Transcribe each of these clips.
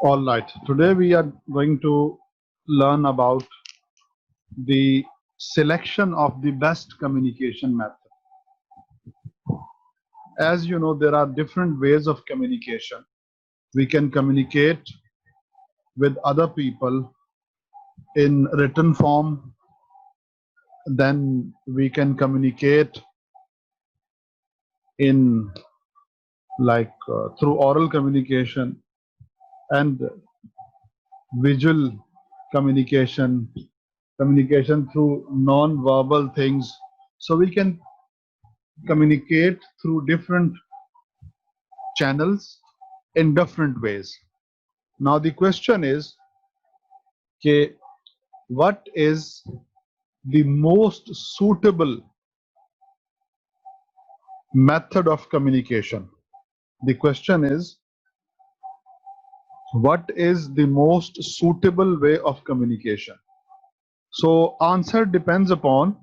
All right, today we are going to learn about the selection of the best communication method. As you know, there are different ways of communication. We can communicate with other people in written form, then we can communicate in through oral communication and visual communication, communication through non-verbal things. So we can communicate through different channels in different ways. Now the question is, okay, what is the most suitable method of communication? The question is, what is the most suitable way of communication? So answer depends upon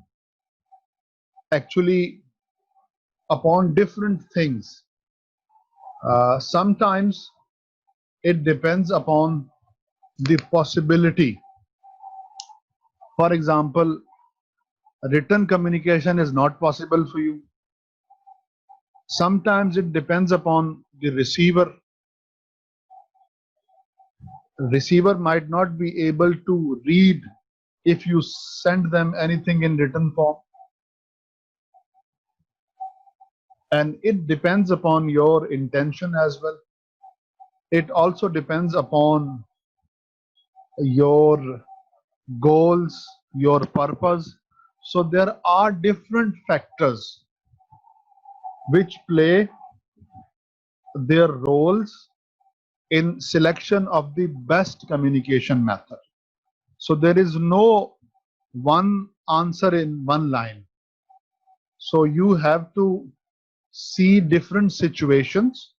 actually upon different things. Sometimes it depends upon the possibility. For example, written communication is not possible for you. Sometimes it depends upon the receiver. Receiver might not be able to read if you send them anything in written form. And it depends upon your intention as well. It also depends upon your goals, your purpose. So there are different factors which play their roles in selection of the best communication method. So there is no one answer in one line. So you have to see different situations,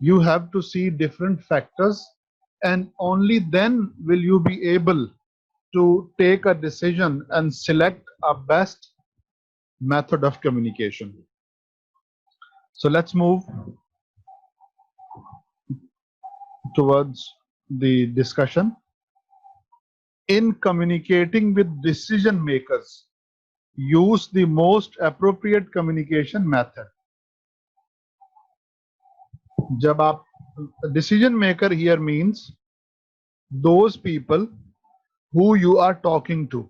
you have to see different factors, and only then will you be able to take a decision and select a best method of communication. So let's move towards the discussion. In communicating with decision makers, use the most appropriate communication method. जब आप decision maker here means those people who you are talking to.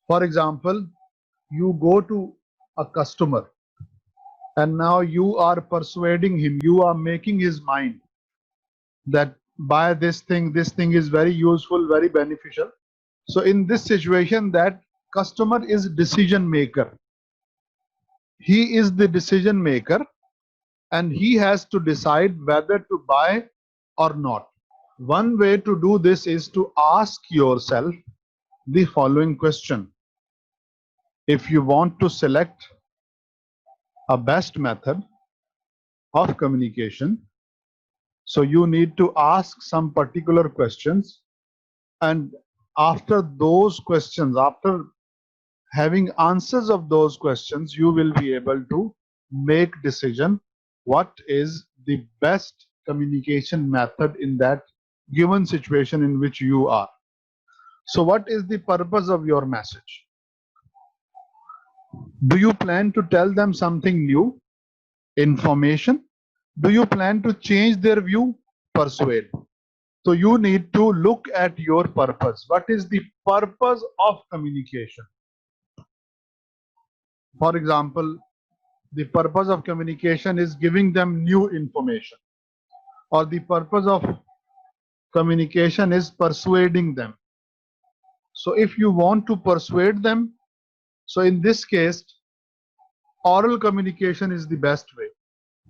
For example, you go to a customer and now you are persuading him, you are making his mind that buy this thing is very useful, very beneficial. So in this situation, that customer is decision maker. He is the decision maker and he has to decide whether to buy or not. One way to do this is to ask yourself the following question. If you want to select a best method of communication, so you need to ask some particular questions, and after those questions, after having answers of those questions, you will be able to make decision what is the best communication method in that given situation in which you are. So what is the purpose of your message? Do you plan to tell them something new? Information? Do you plan to change their view? Persuade. So you need to look at your purpose. What is the purpose of communication? For example, the purpose of communication is giving them new information, or the purpose of communication is persuading them. So if you want to persuade them, so in this case, oral communication is the best way,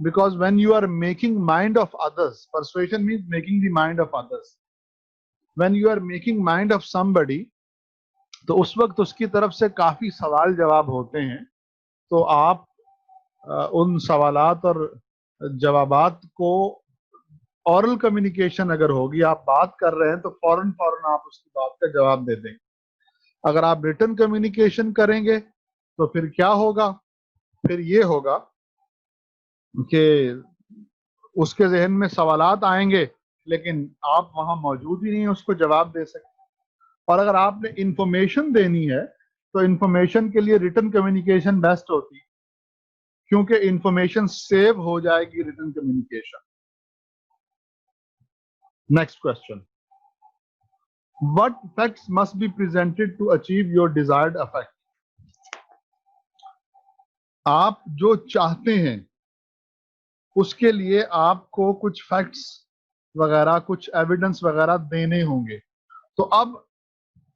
because when you are making mind of others, persuasion means making the mind of others. When you are making mind of somebody, तो उस वक्त उसकी तरफ से काफी सवाल जवाब होते हैं, तो आप उन सवालात और जवाबात को ओरल कम्युनिकेशन अगर होगी, आप बात कर रहे हैं तो फौरन फौरन आप उसकी बात का जवाब दे देंगे. अगर आप रिटन कम्युनिकेशन करेंगे तो फिर क्या होगा? फिर ये होगा कि उसके जहन में सवालात आएंगे, लेकिन आप वहां मौजूद ही नहीं उसको जवाब दे सकते। और अगर आपने इंफॉर्मेशन देनी है तो इंफॉर्मेशन के लिए रिटन कम्युनिकेशन बेस्ट होती, क्योंकि इंफॉर्मेशन सेव हो जाएगी written communication. Next question, what facts must be presented to achieve your desired effect? आप जो चाहते हैं उसके लिए आपको कुछ फैक्ट्स वगैरह, कुछ एविडेंस वगैरह देने होंगे। तो अब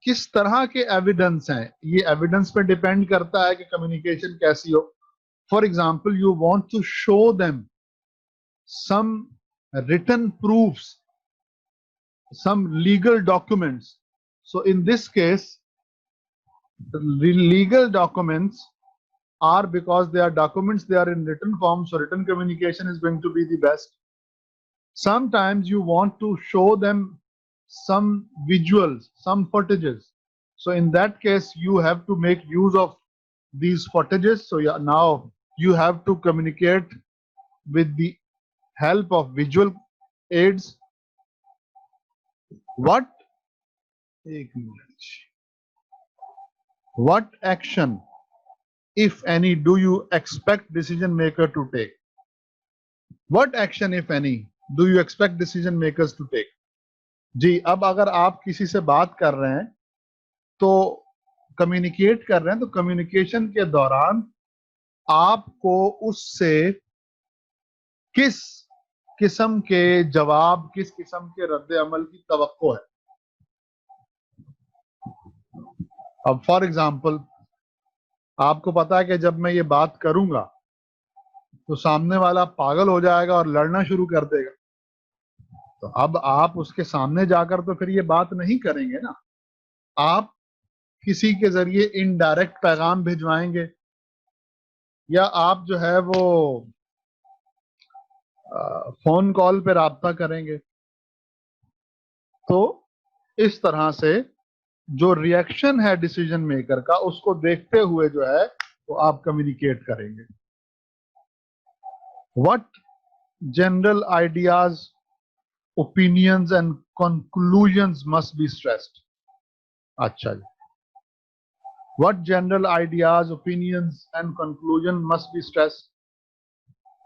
किस तरह के एविडेंस हैं, ये एविडेंस पे डिपेंड करता है कि कम्युनिकेशन कैसी हो। For example, you want to show them some written proofs, some legal documents. So in this case, the legal documents are, because they are documents, they are in written form, so written communication is going to be the best. Sometimes you want to show them some visuals, some footages. So in that case, you have to make use of these footages. So yeah, now you have to communicate with the help of visual aids. What? एक minute. What action, if any, do you expect decision maker to take? What action, if any, do you expect decision makers to take? जी, अब अगर आप किसी से बात कर रहे हैं तो कम्युनिकेट कर रहे हैं, तो कम्युनिकेशन के दौरान आपको उससे किस किस्म के जवाब, किस किस्म के रद्द अमल की तवक्को है। अब फॉर एग्जाम्पल, आपको पता है कि जब मैं ये बात करूंगा तो सामने वाला पागल हो जाएगा और लड़ना शुरू कर देगा। तो अब आप उसके सामने जाकर तो फिर ये बात नहीं करेंगे ना, आप किसी के जरिए इनडायरेक्ट पैगाम भिजवाएंगे, या आप जो है वो फोन कॉल पे राब्ता करेंगे। तो इस तरह से जो रिएक्शन है डिसीजन मेकर का, उसको देखते हुए जो है वो आप कम्युनिकेट करेंगे। What general ideas, opinions and conclusions must be stressed? अच्छा जी, what general ideas, opinions and conclusion must be stressed?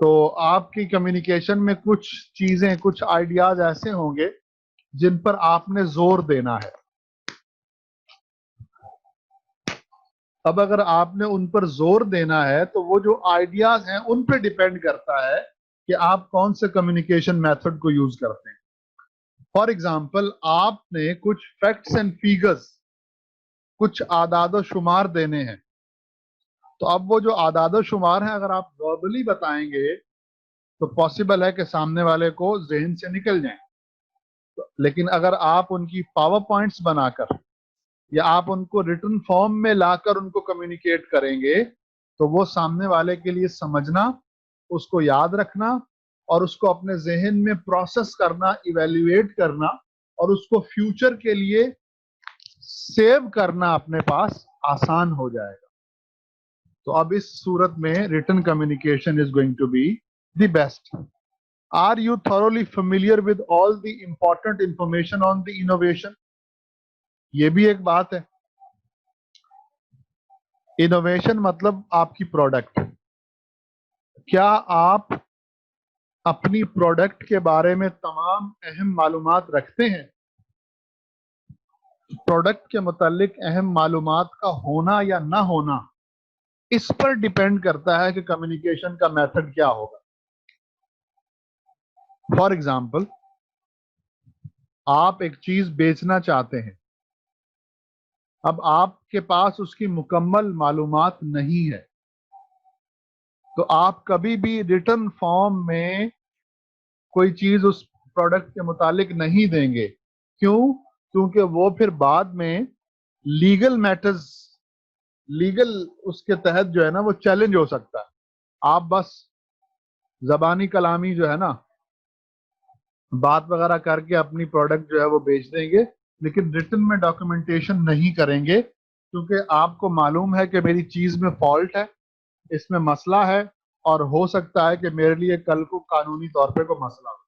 तो आपकी कम्युनिकेशन में कुछ चीजें, कुछ आइडियाज ऐसे होंगे जिन पर आपने जोर देना है। अब अगर आपने उन पर जोर देना है तो वो जो आइडियाज हैं उन पर डिपेंड करता है कि आप कौन से कम्युनिकेशन मेथड को यूज करते हैं। फॉर एग्जाम्पल, आपने कुछ फैक्ट्स एंड फिगर्स, कुछ आदाद शुमार देने हैं, तो अब वो जो आदाद शुमार हैं अगर आप वर्बली बताएंगे तो पॉसिबल है कि सामने वाले को जहन से निकल जाएं। लेकिन अगर आप उनकी पावर पॉइंट्स बनाकर या आप उनको रिटन फॉर्म में लाकर उनको कम्युनिकेट करेंगे तो वो सामने वाले के लिए समझना, उसको याद रखना और उसको अपने जहन में प्रोसेस करना, इवेल्युएट करना और उसको फ्यूचर के लिए सेव करना अपने पास आसान हो जाएगा। तो अब इस सूरत में written communication is going to be the best. Are you thoroughly familiar with all the important information on the innovation? ये भी एक बात है। इनोवेशन मतलब आपकी प्रोडक्ट। क्या आप अपनी प्रोडक्ट के बारे में तमाम अहम मालूमात रखते हैं? प्रोडक्ट के मुतालिक अहम मालूमात का होना या ना होना, इस पर डिपेंड करता है कि कम्युनिकेशन का मेथड क्या होगा। फॉर एग्जाम्पल, आप एक चीज बेचना चाहते हैं, अब आपके पास उसकी मुकम्मल मालूमात नहीं है, तो आप कभी भी रिटन फॉर्म में कोई चीज उस प्रोडक्ट के मुतालिक नहीं देंगे। क्यों? क्योंकि वो फिर बाद में लीगल मैटर्स, लीगल उसके तहत जो है ना वो चैलेंज हो सकता है। आप बस जबानी कलामी जो है ना, बात वगैरह करके अपनी प्रोडक्ट जो है वो बेच देंगे, लेकिन रिटन में डॉक्यूमेंटेशन नहीं करेंगे, क्योंकि आपको मालूम है कि मेरी चीज में फॉल्ट है, इसमें मसला है और हो सकता है कि मेरे लिए कल को कानूनी तौर पे कोई मसला हो।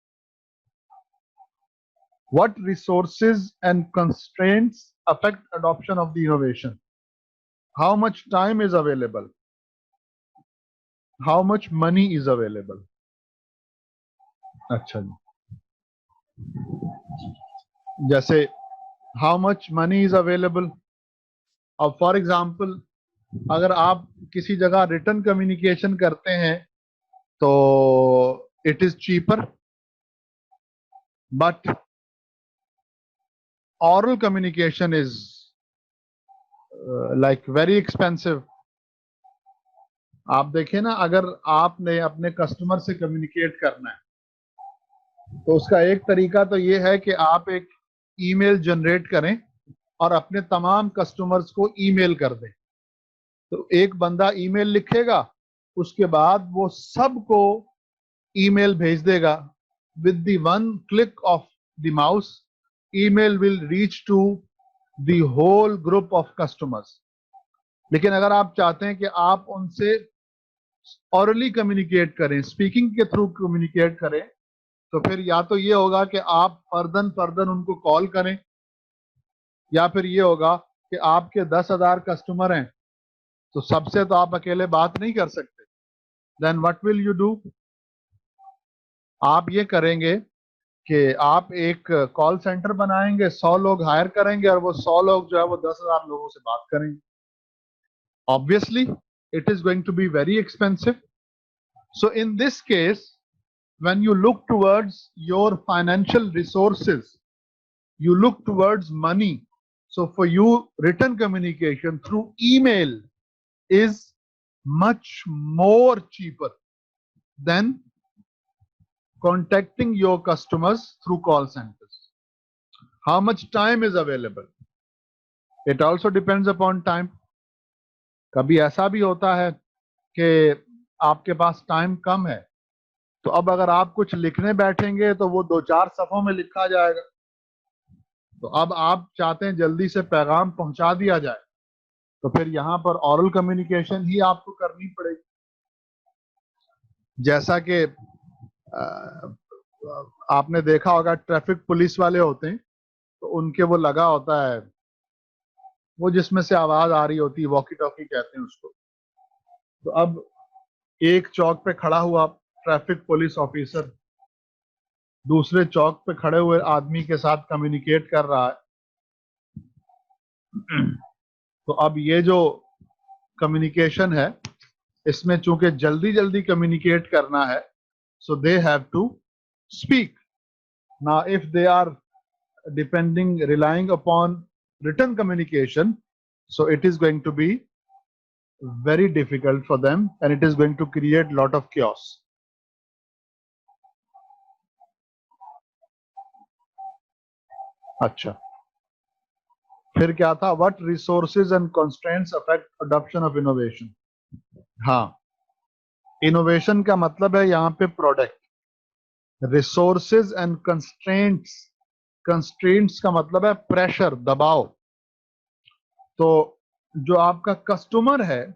What resources and constraints affect adoption of the innovation? How much time is available? How much money is available? अच्छा जी, जैसे how much money is available? अब फॉर एग्जाम्पल अगर आप किसी जगह रिटर्न कम्युनिकेशन करते हैं तो it is cheaper, but oral communication is like very expensive. आप देखें ना, अगर आपने अपने कस्टमर से कम्युनिकेट करना है तो उसका एक तरीका तो ये है कि आप एक ईमेल जनरेट करें और अपने तमाम कस्टमर्स को ईमेल कर दें। तो एक बंदा ईमेल लिखेगा, उसके बाद वो सबको ईमेल भेज देगा। With the one click of the mouse email will reach to the whole group of customers. लेकिन अगर आप चाहते हैं कि आप उनसे ऑरली कम्युनिकेट करें, स्पीकिंग के थ्रू कम्युनिकेट करें, तो फिर या तो ये होगा कि आप फर्दन उनको कॉल करें, या फिर ये होगा कि आपके 10,000 कस्टमर हैं तो सबसे तो आप अकेले बात नहीं कर सकते। Then what will you do? आप ये करेंगे कि आप एक कॉल सेंटर बनाएंगे, 100 लोग हायर करेंगे और वो 100 लोग जो है वो 10,000 लोगों से बात करेंगे। Obviously it is going to be very expensive. So in this case when you look towards your financial resources, you look towards money. So for you, written communication through email is much more cheaper than contacting your customers through call centers. How much time is available? It also depends upon time. कभी ऐसा भी होता है कि आपके पास time कम है, तो अब अगर आप कुछ लिखने बैठेंगे तो वो 2-4 सफ़ों में लिखा जाएगा। तो अब आप चाहते हैं जल्दी से पैगाम पहुंचा दिया जाए, तो फिर यहां पर ऑरल कम्युनिकेशन ही आपको करनी पड़ेगी। जैसा कि आपने देखा होगा, ट्रैफिक पुलिस वाले होते हैं तो उनके वो लगा होता है, वो जिसमें से आवाज आ रही होती है, वॉकी टॉकी कहते हैं उसको। तो अब एक चौक पे खड़ा हुआ ट्रैफिक पुलिस ऑफिसर दूसरे चौक पे खड़े हुए आदमी के साथ कम्युनिकेट कर रहा है। तो अब ये जो कम्युनिकेशन है, इसमें चूंकि जल्दी जल्दी कम्युनिकेट करना है, so they have to speak. Now if they are relying upon written communication, so it is going to be very difficult for them and it is going to create lot of chaos. अच्छा, फिर क्या था? What resources and constraints affect adoption of innovation? हाँ, innovation का मतलब है यहाँ पे product. Resources and constraints, constraints का मतलब है प्रेशर, दबाव। तो जो आपका कस्टमर है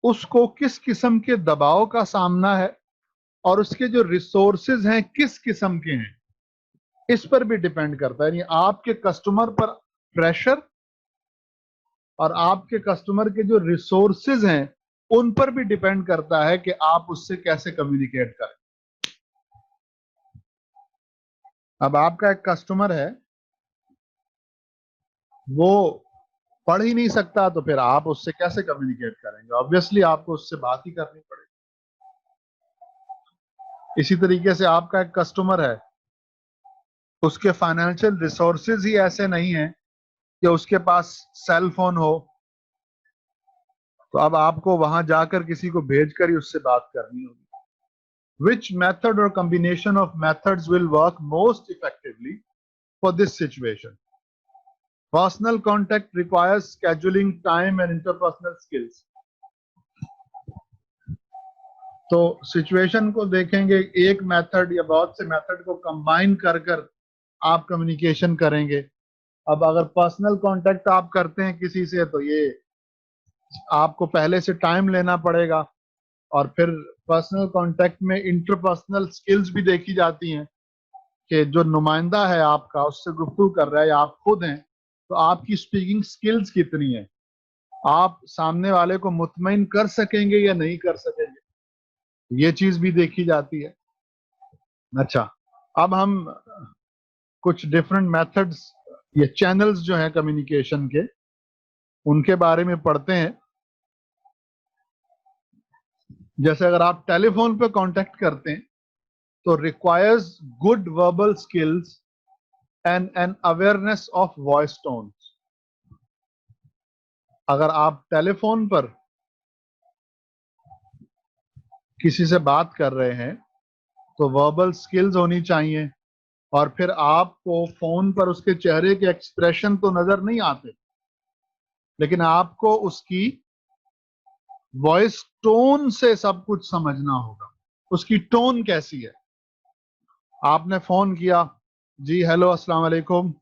उसको किस किस्म के दबाव का सामना है और उसके जो रिसोर्सेज हैं किस किस्म के हैं, इस पर भी डिपेंड करता है। यानी आपके कस्टमर पर प्रेशर और आपके कस्टमर के जो रिसोर्सेज हैं उन पर भी डिपेंड करता है कि आप उससे कैसे कम्युनिकेट करें। अब आपका एक कस्टमर है, वो पढ़ ही नहीं सकता, तो फिर आप उससे कैसे कम्युनिकेट करेंगे? ऑब्वियसली आपको उससे बात ही करनी पड़ेगी। इसी तरीके से आपका एक कस्टमर है, उसके फाइनेंशियल रिसोर्सेज ही ऐसे नहीं हैं कि उसके पास सेल फोन हो, तो अब आपको वहां जाकर किसी को भेजकर ही उससे बात करनी होगी। Which method or combination of methods will work most effectively for this situation? Personal contact requires scheduling, time and interpersonal skills. तो सिचुएशन को देखेंगे, एक मेथड या बहुत से मेथड को कंबाइन कर कर आप कम्युनिकेशन करेंगे। अब अगर पर्सनल कांटेक्ट आप करते हैं किसी से, तो ये आपको पहले से टाइम लेना पड़ेगा, और फिर पर्सनल कांटेक्ट में इंटरपर्सनल स्किल्स भी देखी जाती हैं कि जो नुमाइंदा है आपका उससे गुफ्तगू कर रहा है या आप खुद हैं, तो आपकी स्पीकिंग स्किल्स कितनी है, आप सामने वाले को मुतमईन कर सकेंगे या नहीं कर सकेंगे, ये चीज भी देखी जाती है। अच्छा, अब हम कुछ डिफरेंट मेथड्स या चैनल्स जो हैं कम्युनिकेशन के, उनके बारे में पढ़ते हैं। जैसे अगर आप टेलीफोन पे कांटेक्ट करते हैं तो requires good verbal skills and an awareness of voice tones. अगर आप टेलीफोन पर किसी से बात कर रहे हैं तो वर्बल स्किल्स होनी चाहिए, और फिर आपको फोन पर उसके चेहरे के एक्सप्रेशन तो नजर नहीं आते, लेकिन आपको उसकी वॉइस टोन से सब कुछ समझना होगा, उसकी टोन कैसी है। आपने फोन किया, जी हेलो अस्सलाम वालेकुम,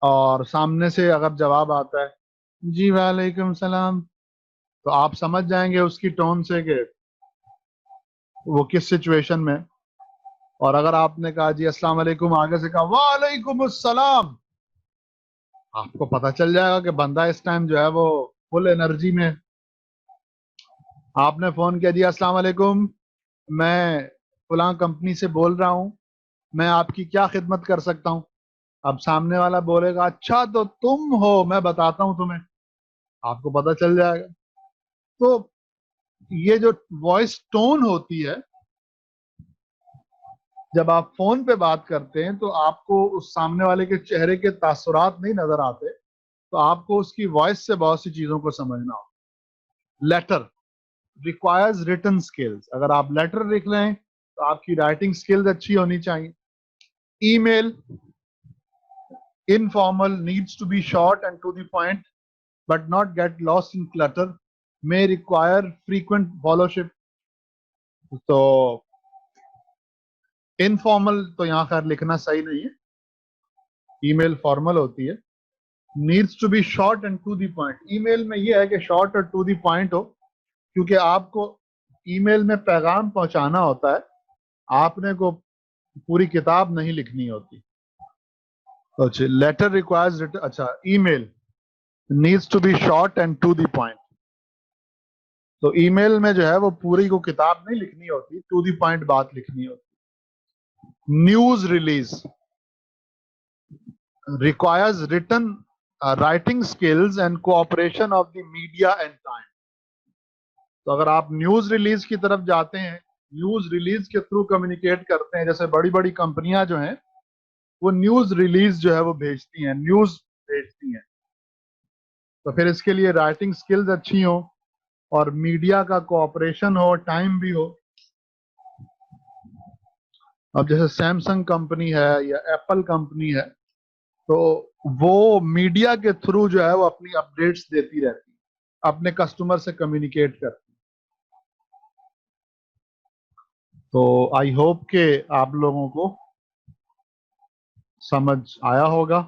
और सामने से अगर जवाब आता है जी वालेकुम सलाम, तो आप समझ जाएंगे उसकी टोन से कि वो किस सिचुएशन में। और अगर आपने कहा जी अस्सलाम वालेकुम, आगे से कहा वालेकुम अस्सलाम, आपको पता चल जाएगा कि बंदा इस टाइम जो है वो फुल एनर्जी में है। आपने फोन किया, जी अस्सलाम वालेकुम, मैं फलां कंपनी से बोल रहा हूँ, मैं आपकी क्या खिदमत कर सकता हूँ। अब सामने वाला बोलेगा अच्छा तो तुम हो, मैं बताता हूँ तुम्हें, आपको पता चल जाएगा। तो ये जो वॉइस टोन होती है, जब आप फोन पे बात करते हैं तो आपको उस सामने वाले के चेहरे के तासुरात नहीं नजर आते, तो आपको उसकी वॉइस से बहुत सी चीजों को समझना हो। लेटर रिक्वायर्स रिटन स्किल्स, अगर आप लेटर लिख रहे हैं तो आपकी राइटिंग स्किल्स अच्छी होनी चाहिए। Email informal, needs to be short and to the point but not get lost in clutter, may require frequent followership। तो इनफॉर्मल तो यहाँ खैर लिखना सही नहीं है, ईमेल फॉर्मल होती है। Needs to be short and to the point, email में ये है कि शॉर्ट और टू द पॉइंट हो, क्योंकि आपको ईमेल में पैगाम पहुंचाना होता है, आपने को पूरी किताब नहीं लिखनी होती। अच्छा, लेटर रिक्वायर्स, अच्छा email needs to be short and to the point, तो ईमेल में जो है वो पूरी को किताब नहीं लिखनी होती, टू द पॉइंट बात लिखनी होती। News release requires written writing skills and cooperation of the media and time। तो अगर आप न्यूज रिलीज की तरफ जाते हैं, न्यूज रिलीज के थ्रू कम्युनिकेट करते हैं, जैसे बड़ी बड़ी कंपनियां जो हैं वो न्यूज रिलीज जो है वो भेजती हैं, न्यूज भेजती हैं, तो फिर इसके लिए राइटिंग स्किल्स अच्छी हो और मीडिया का कोऑपरेशन हो, टाइम भी हो। अब जैसे सैमसंग कंपनी है या एप्पल कंपनी है, तो वो मीडिया के थ्रू जो है वो अपनी अपडेट्स देती रहती है, अपने कस्टमर से कम्युनिकेट करती है। तो आई होप के आप लोगों को समझ आया होगा।